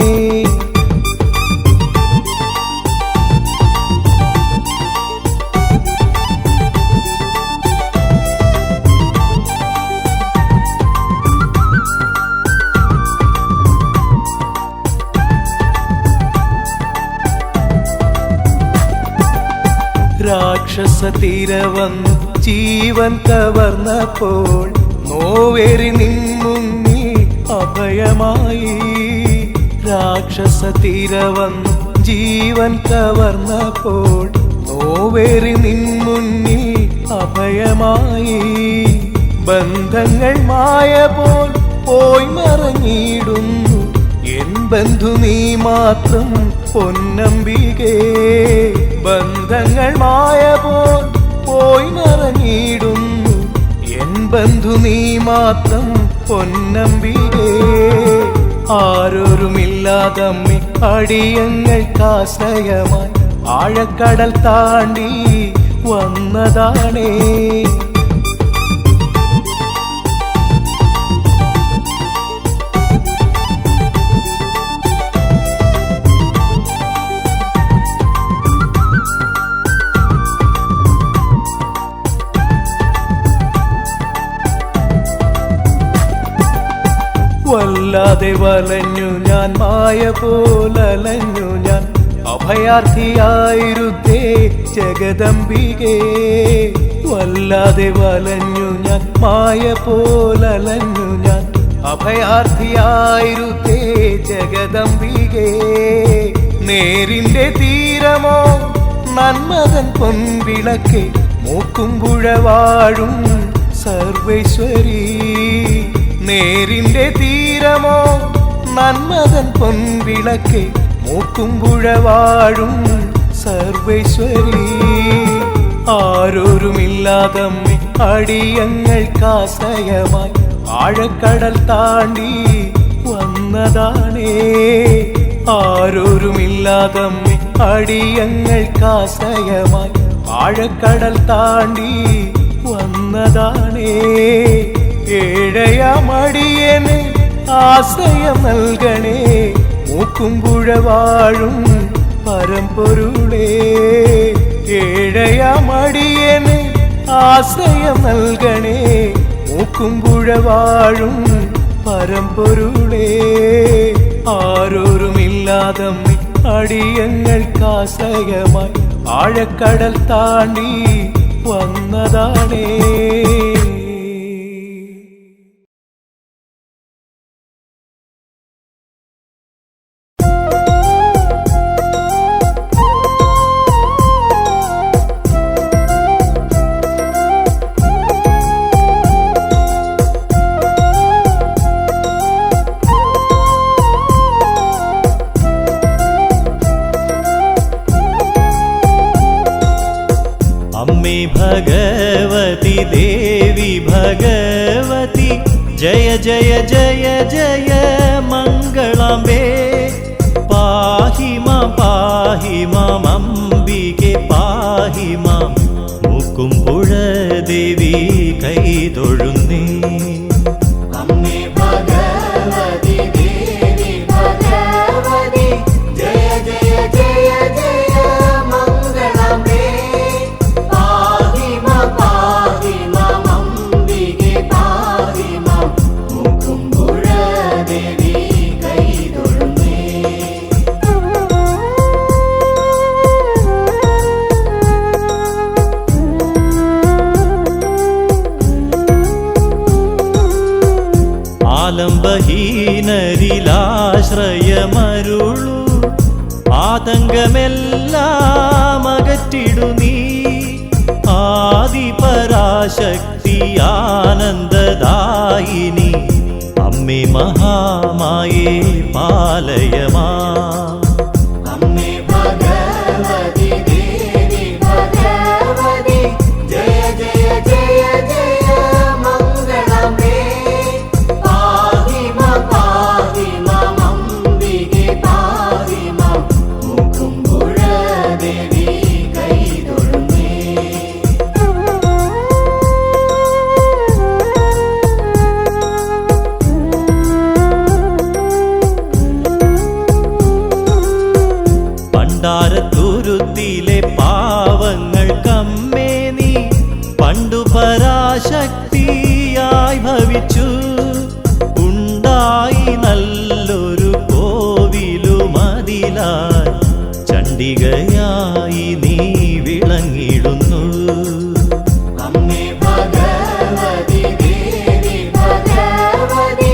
രാക്ഷസ തീര വന്നു ജീവൻ കവർന്നപ്പോൾ നോവേറി നിന്നുന്നിൽ അഭയമായി. രാക്ഷസ തീര വന്നു ജീവൻ കവർന്നപ്പോൾ നോവേറി നിന്നുന്നിൽ അഭയമായി. ബന്ധങ്ങൾ മായ പോൽ പോയി മറഞ്ഞിടുന്നു എൻ ബന്ധു നീ മാത്രം പൊന്നമ്പികേ. ബന്ധങ്ങൾ മായ പോൽ പോയി മറഞ്ഞിടുന്നു എൻ ബന്ധു നീ മാത്രം പൊന്നമ്പികേ. ആരോരുമില്ലാതമ്മി അടിയങ്ങൾക്കാശ്രയമായി ആഴക്കടൽ താണ്ടി വന്നതാണേ. വല്ലാതെ വലഞ്ഞു ഞാൻ മായ പോലലഞ്ഞു ഞാൻ അഭയാർത്ഥിയായിരുന്നേ ജഗദംബികേ. വല്ലാതെ വലഞ്ഞു ഞാൻ മായ പോലലഞ്ഞു ഞാൻ അഭയാർത്ഥിയായിരുന്നേ ജഗദംബികേ. നേരിന്റെ തീരമോ നന്മതൻ പൊൻവിളക്കേ മൂക്കുമ്പുഴ വാഴും സർവേശ്വരി. നേരിന്റെ തീരമോ നന്മതൻ പൊൻവിളക്കേ മൂക്കുമ്പുഴ വാഴും സർവേശ്വരി. ആരോരുമില്ലാതമ്മി അടിയങ്ങൾക്കാശ്രയമായി ആഴക്കടൽ താണ്ടി വന്നതാണേ. ആരോരുമില്ലാതമ്മി അടിയങ്ങൾക്കാശ്രയമായി ആഴക്കടൽ താണ്ടി വന്നതാണേ. ഏഴയാമടിയന് ആശ്രയം നൽകണേ, മൂക്കുംപുഴ വാഴും പരമ്പൊരുളേ. ഏഴയാമടിയന് ആശ്രയം നൽകണേ, മൂക്കുംപുഴ വാഴും പരമ്പൊരുളേ. ആരോരുമില്ലാതമ്മി അടിയങ്ങൾക്കാശ്രയമായി ആഴക്കടൽ താണ്ടി വന്നതാണേ. अम्मे भगवती देवी भगवती जय जय जय जय मङ्गलाम्बे पाहि माम् अम्बिके पाहि माम् मुकुम्बुळ देवी कैतोळुन्ने. अम्मे भगवती देवी भगवती जय जय जय जय मङ्गलाम्बे पाहि माम् अम्बिके पाहि माम् मुकुम्बुळ देवी कैतोळुन्ने. ആലംബഹീനരിലാശ്രയമരുളു ആതങ്കമെല്ലാം അകറ്റിടു നീ. ആദിപരാശക്തി ആനന്ദദായിനി അമ്മേ മഹാമായേ പാലയമാ. अम्मे भगवती देवी भगवती जय जय जय जय मङ्गलाम्बे पाहि माम् अम्बिके पाहि माम् मुकुम्बुळ देवी कैतोळुन्ने. പണ്ടാരത്തുരുത്തിലെ പാവങ്ങൾക്കമ്മേ നീ പണ്ടു പരാശക്തിയായി ഭവിച്ചു. ഉണ്ടായി നല്ലൊരു കോവിലുമതിലായി ചണ്ഡികയായി നീ വിളങ്ങിടുന്നു. अम्मे भगवती देवी भगवती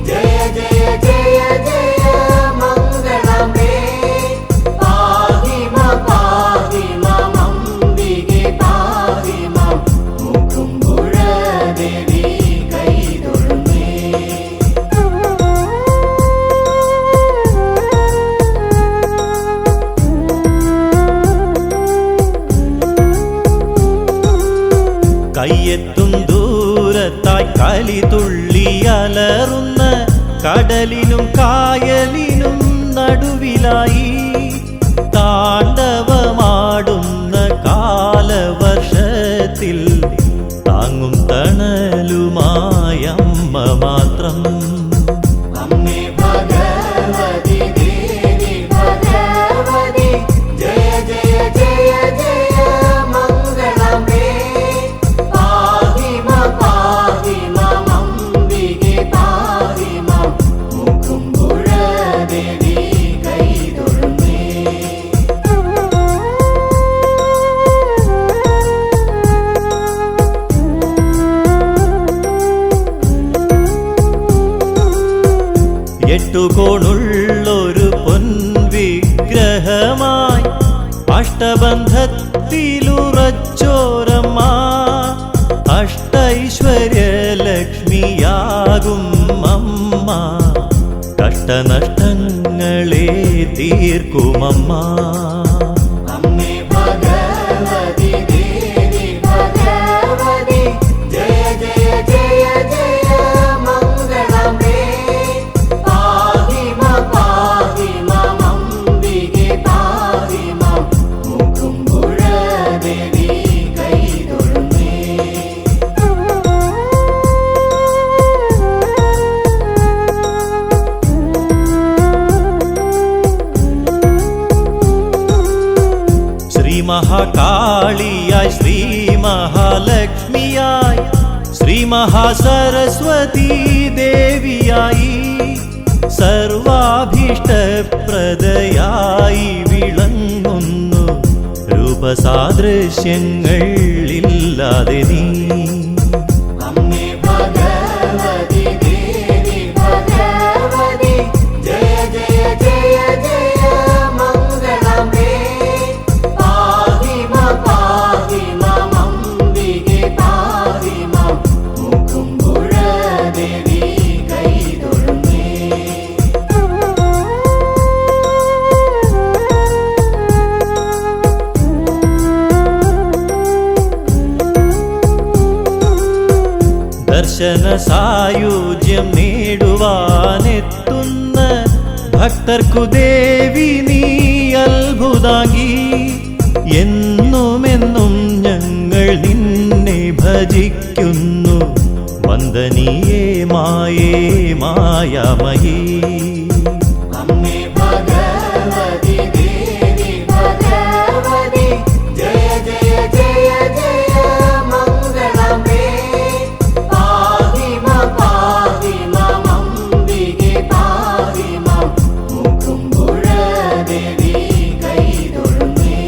जय जय जय जय मङ्गलाम्बे पाहि माम् अम्बिके पाहि माम् मुकुम्बुळ देवी कैतोळुन्ने. കയ്യെത്തും ദൂരത്തായി കലിതുള്ളി അലറുന്ന കടലിനും കായലിനും നടുവിലായി താണ്ഡവമാടുന്ന കാലവർഷത്തിൽ താങ്ങും തണലുമായ അമ്മ മാത്രം. अम्मे भगवती देवी भगवती जय जय जय जय मङ्गलाम्बे पाहि माम् अम्बिके पाहि माम् मुकुम्बुळ देवी कैतोळुन्ने. എട്ടുകോണുള്ളൊരു പൊൻവിഗ്രഹമായി അഷ്ടബന്ധത്തിലുറച്ചോരമ്മ അഷ്ടൈശ്വര്യലക്ഷ്മിയാകും അമ്മ കഷ്ടനഷ്ടങ്ങളെ തീർക്കുമമ്മ. अम्मे भगवती देवी भगवती जय जय जय जय मङ्गलाम्बे पाहि माम् अम्बिके पाहि ദേവി കൈതൊഴുന്നേ. ശ്രീ മഹാകാളിയായി ശ്രീ മഹാലക്ഷ്മിയായി ശ്രീ മഹാസരസ്വതി ദേവിയായി സർവാഭീഷ്ടപ്രദയായി വിളങ്ങുന്നു രൂപസാദൃശ്യങ്ങൾ ഇല്ലാതെ നീ. അമ്മേ ഭഗവതി ദേവി ഭഗവതി ജയ ജയ ജയ ജയ മംഗളമേ. പാഹി മാം അംബികെ പാഹി മാം മുകുംബുഴ ദേവി കൈതൊഴുന്നേ. ദർശന സായുജ്യം നേടുവാനെത്തുന്ന ഭക്തർക്കു ദേവി നീ അത്ഭുതാംഗി. എന്നുമെന്നും ഞങ്ങൾ നിന്നെ ഭജിക്കുന്നു വന്ദനീയേ മായേ മായാമയീ. അമ്മേ ഭഗവതി ദേവി ഭഗവതി ജയ ജയ ജയ ജയ മംഗളമേ. പാഹി മാം അംബികെ പാഹി മാം മുകുംബുഴ ദേവി കൈതൊഴുന്നേ.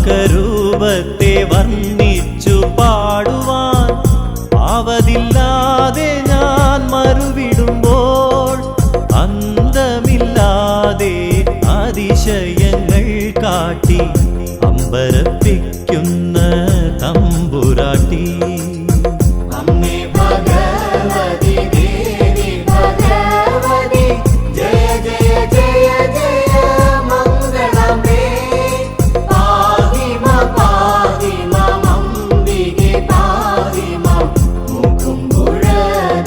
താവകരൂപത്തെ വർണ്ണിച്ചു പാടുവാൻ ആവതില്ലാതെ ഞാൻ മറുവിടുമ്പോൾ അന്തമില്ലാതെ അതിശയങ്ങൾ കാട്ടി അമ്പരപ്പിക്കുന്ന തമ്പുരാട്ടി. അമ്മേ ഭഗവതി ദേവി ഭഗവതി ജയ ജയ ജയ ജയ മംഗളമേ. പാഹി മാം അംബികെ പാഹി മാം മുകുംബുഴ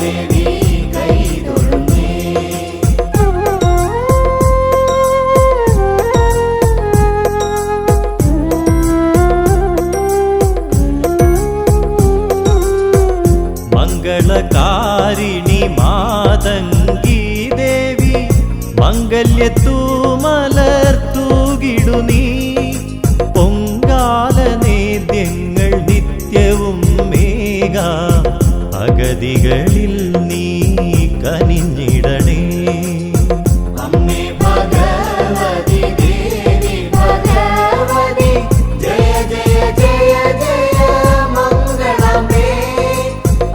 ദേവി കൈതൊഴുന്നേ. മംഗളകാരിണി മാതംഗി ദേവി മംഗല്യത്തൂമലർത്തൂകിടു നീ. പൊങ്കാല നേദ്യങ്ങൾ നിത്യവും മേഘാം അഗതികളിൽ നീ കനിഞ്ഞിടണേ. അമ്മേ ഭഗവതി ദേവി ഭഗവതി ജയ ജയ ജയ ജയ മംഗളമേ.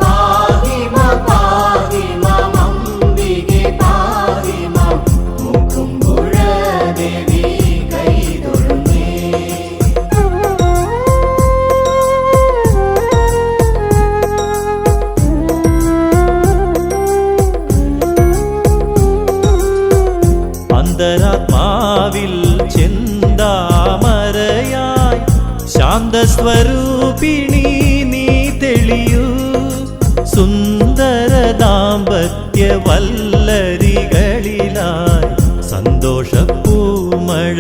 പാഹി മാം അംബികെ പാഹി മാം മുകുംബുഴ ദേവി കൈതൊഴുന്നേ. അന്തരാത്മാവിൽ ചെന്താമരയായി ശാന്തസ്വരൂപിണി നീ തെളിയൂ. സുന്ദര ദാമ്പത്യ വല്ലരികളിലായി സന്തോഷപ്പൂമഴ